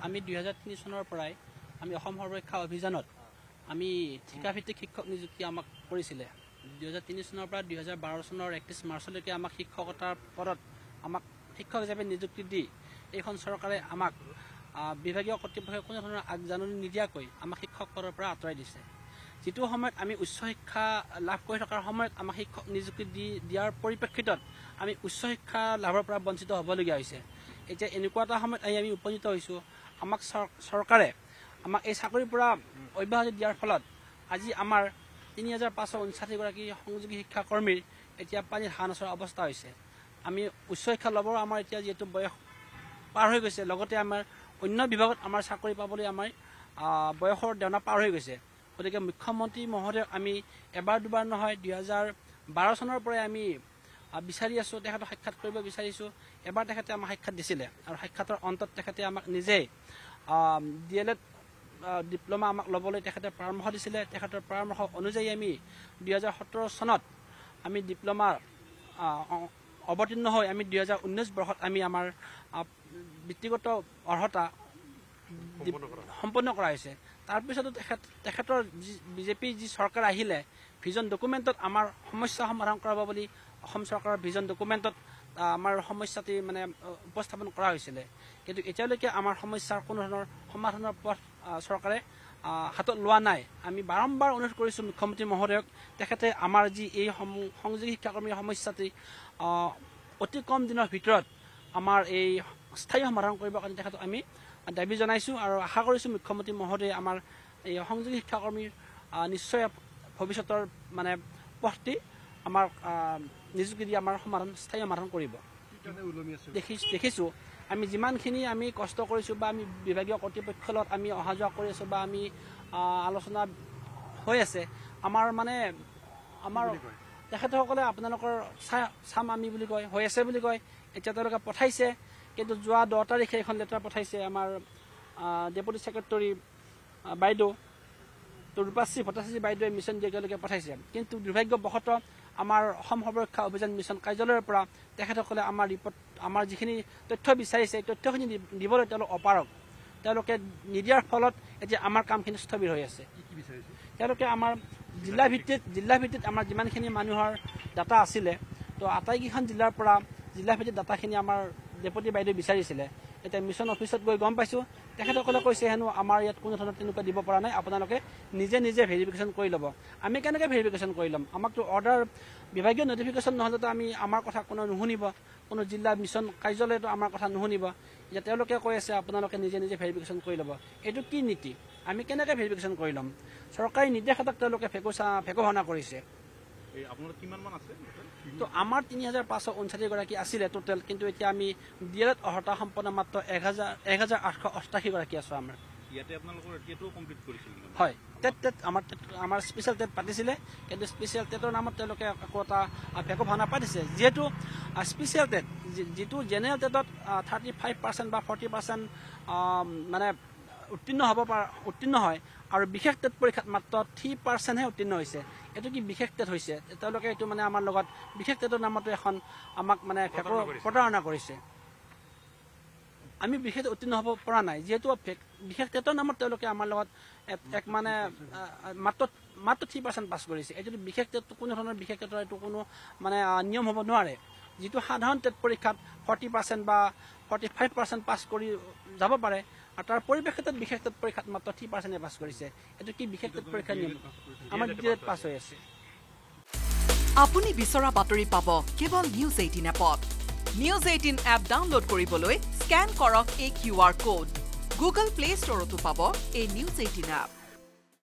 আমি 2003 চনৰ পৰাই আমি অসম সৰ্বশিক্ষা অভিযানত আমি ঠিকাভিত্তিক শিক্ষক নিযুক্তি আমাক কৰিছিলে 2003 চনৰ পৰা 2012 চনৰ 31 মাৰ্চলৈকে আমাক শিক্ষকতাৰ পদত আমাক শিক্ষক হিচাপে নিযুক্তি দি এইখন চৰকাৰে আমাক বিভাগীয় কৰ্তৃপক্ষই কোনো ধৰণৰ আগজাননী নিদিয়াকৈ আমাক শিক্ষক পদৰ পৰা আঁতৰাই দিছে যেটো সময়ত আমি উচ্চ শিক্ষা লাভ কৰি থকাৰ সময়ত আমাক শিক্ষক নিযুক্তি দিয়াৰ পৰিপ্ৰেক্ষিতত আমি উচ্চ শিক্ষা লাভৰ পৰা বঞ্চিত হ'বলগীয়া হৈছে এতিয়া এনেকুৱা এটা সময়ত আমি উপনীত হৈছো আমাক চৰকাৰে আমাক এই চাকৰিৰ পৰা অব্যাহতি দিয়াৰ ফলত আজি আমাৰ 3559 গৰাকী সংযোগী শিক্ষা কৰ্মীৰ এতিয়া পানীত হাঁহ নচৰা অৱস্থা হৈছে আমি উচ্চ শিক্ষা ল'বৰ আমাৰ এতিয়া যেটো বয়স পাৰ হৈ গৈছে লগতে আমাৰ অন্য বিভাগত আমাৰ চাকৰি পাবলৈ আমাৰ বয়সৰ দেওনা পাৰ হৈ গৈছে গতিকে মুখ্যমন্ত্ৰী মহোদয় আমি এবাৰ দুবাৰ নহয় 2012 চনৰ পৰা আমি বিচাৰি আছো তেখেতক সাক্ষাৎ কৰিব বিচাৰিছো এবাৰ তেখেতে আমাক সাক্ষাৎ দিছিলে আৰু সাক্ষাতৰ অন্তত তেখেতে আমাক নিজে ডিএলএড ডিপ্লোমা আমাক ল'বলৈ তেখেতে পৰামৰ্শ দিছিলে তেখেতৰ পৰামৰ্শ অনুযায়ী আমি 2017 চনত আমি ডিপ্লোমা অৱতীৰ্ণ হৈ আমি 2019 বৰ্ষত আমি আমাৰ ব্যক্তিগত অৰ্হতা সম্পন্ন কৰা হৈছে তাৰ পিছতো তেখেতৰ বিজেপি যি চৰকাৰ আহিলে ভিজন ডকুমেণ্টত আমাৰ সমস্যা সমাধান কৰাব বুলি অসম চৰকাৰৰ ভিজন ডকুমেণ্টত আমাৰ সমস্যাটি মানে উপস্থাপন কৰা হৈছিলে কিন্তু এতিয়ালৈকে আমাৰ সমস্যাৰ কোনো ধৰণৰ সমাধানৰ পথ চৰকাৰে হাতত লোৱা নাই আমি বাৰম্বাৰ অনুৰোধ কৰিছো মুখ্যমন্ত্ৰী মহোদয়ক তেখেতে আমাৰ যি এই সংযোগী শিক্ষাকৰ্মীৰ সমস্যাটি অতি কম দিনৰ ভিতৰত আমাৰ এই স্থায়ী সমাধান কৰিবৰ কাৰণে তেখেতক আমি দাবী জনাইছো আৰু আশা কৰিছো মুখ্যমন্ত্ৰী মহোদয়ে আমাৰ এই সংযোগী শিক্ষাকৰ্মীৰ নিশ্চয় ভৱিষ্যতৰ মানে পথটি আমাৰ নিযুক্তি দি আমাৰ সমাধান স্থায়ী সমাধান কৰিব দেখিছো আমি যিমানখিনি আমি কষ্ট কৰিছো বা আমি বিভাগীয় কৰ্তৃপক্ষৰ লগত আমি অহা যোৱা কৰি আছো বা আমি আলোচনা হৈ আছে আমাৰ মানে আমাৰ তেখেতসকলে আপোনালোকৰ চাম আমি বুলি কয় হৈ আছে বুলি কয় এতিয়া তেওঁলোকে পঠাইছে কিন্তু যোৱা 10 তাৰিখে এখন লেটাৰ পঠাইছে আমাৰ ডেপুটি সেক্ৰেটাৰী বাইদেউ ৰূপাশ্ৰী ভট্টাচাৰ্য বাইদেৱে মিছন দিয়ালৈকে পঠাইছে কিন্তু দুৰ্ভাগ্যবশতঃ আমাৰ অসম সৰ্বশিক্ষা অভিযান মিছন কাৰ্যালয়ৰ পৰা তেখেতসকলে আমাৰ ৰিপৰ্ট আমাৰ যিখিনি তথ্য বিচাৰিছে তথ্যখিনি দিবলৈ তেওঁলোক অপাৰক তেওঁলোকে নিদিয়াৰ ফলত এতিয়া আমাৰ কামখিনি স্থবিৰ হৈ আছে তেওঁলোকে আমাৰ জিলা ভিত্তিত আমাৰ যিমানখিনি মানুহৰ ডাটা আছিলে তো আটাইকেইখন জিলাৰ পৰা জিলা ভিত্তিত ডাটাখিনি আমাৰ ডেপুটি বাইদেউ বিচাৰিছিলে এতিয়া মিছন অফিচত গৈ গম পাইছো তেখেতসকলে কৈছে হেনো আমাৰ ইয়াত কোনো ধৰণৰ তেনেকুৱা দিব পৰা নাই আপোনালোকে নিজে ভেৰিফিকেশ্যন কৰি ল'ব আমি কেনেকৈ ভেৰিফিকেশ্যন কৰি ল'ম আমাকতো অৰ্ডাৰ বিভাগীয় নটিফিকেশ্যন নহ'লেতো আমি আমাৰ কথা কোনো নুশুনিব কোনো জিলা মিছন কাৰ্যালয়তো আমাৰ কথা নুশুনিব এতিয়া তেওঁলোকে কৈ আছে আপোনালোকে নিজে ভেৰিফিকেশ্যন কৰি ল'ব এইটো কি নীতি আমি কেনেকৈ ভেৰিফিকেশ্যন কৰি ল'ম চৰকাৰী নিৰ্দেশ এটাক তেওঁলোকে ভেকু ভাওনা কৰিছে তো আমাৰ 3559 গৰাকী আছিলে টোটেল কিন্তু এতিয়া আমি ডিএলএড অৰ্হতা সম্পন্ন মাত্ৰ 1888 গৰাকী আছো আমাৰ ইয়াতে আপোনালোকৰ এতিয়াটো কমপ্লিট কৰিছিল হয় আমাৰ স্পেশাল টেট পাতিছিলে কিন্তু স্পেশাল টেটৰ নামত তেওঁলোকে আকৌ এটা ভেকু ভাওনা পাতিছে যেহেতু স্পেশাল টেট যেটো জেনেৰেল টেটত 35% বা 40% মানে উত্তীৰ্ণ হয় আৰু বিশেষ টেট পৰীক্ষাত মাত্ৰ 3% হে উত্তীৰ্ণ হৈছে এটো কি বিশেষ টেট হৈছে তেওঁলোকে এটো মানে আমাৰ লগত বিশেষ টেটৰ নামত এখন আমাক মানে প্ৰতাৰণা কৰিছে আমি বিশেষ উত্তীৰ্ণ হ'ব পৰা নাই যেহেতু বিশেষ টেটৰ নামত তেওঁলোকে আমাৰ লগত এক মানে মাত্ৰ 3% পাছ কৰিছে এটো বিশেষ টেট কোনো ধৰণৰ বিশেষ টেটৰ এটো কোনো মানে নিয়ম হ'ব নোৱাৰে যেটো সাধাৰণ টেট পৰীক্ষাত 40% বা 45% পাছ কৰি যাব পাৰে আৰু তাৰ পৰিপ্ৰেক্ষিতত বিশেষ টেট পৰীক্ষাত মাত্ৰ 3% পাছ কৰিছে এটো কি বিশেষ টেট পৰীক্ষা নিয়ম আমাৰ ডিএলএড পাছ হৈ আছে আপুনি বিচৰা বাতৰি পাব কেৱল নিউজ 18 এপত নিউজ 18 এপ ডাউনলোড কৰিবলৈ স্ক্যান কৰক এই QR কোড গুগল প্লে ষ্টৰতো পাব এই নিউজ 18 এপ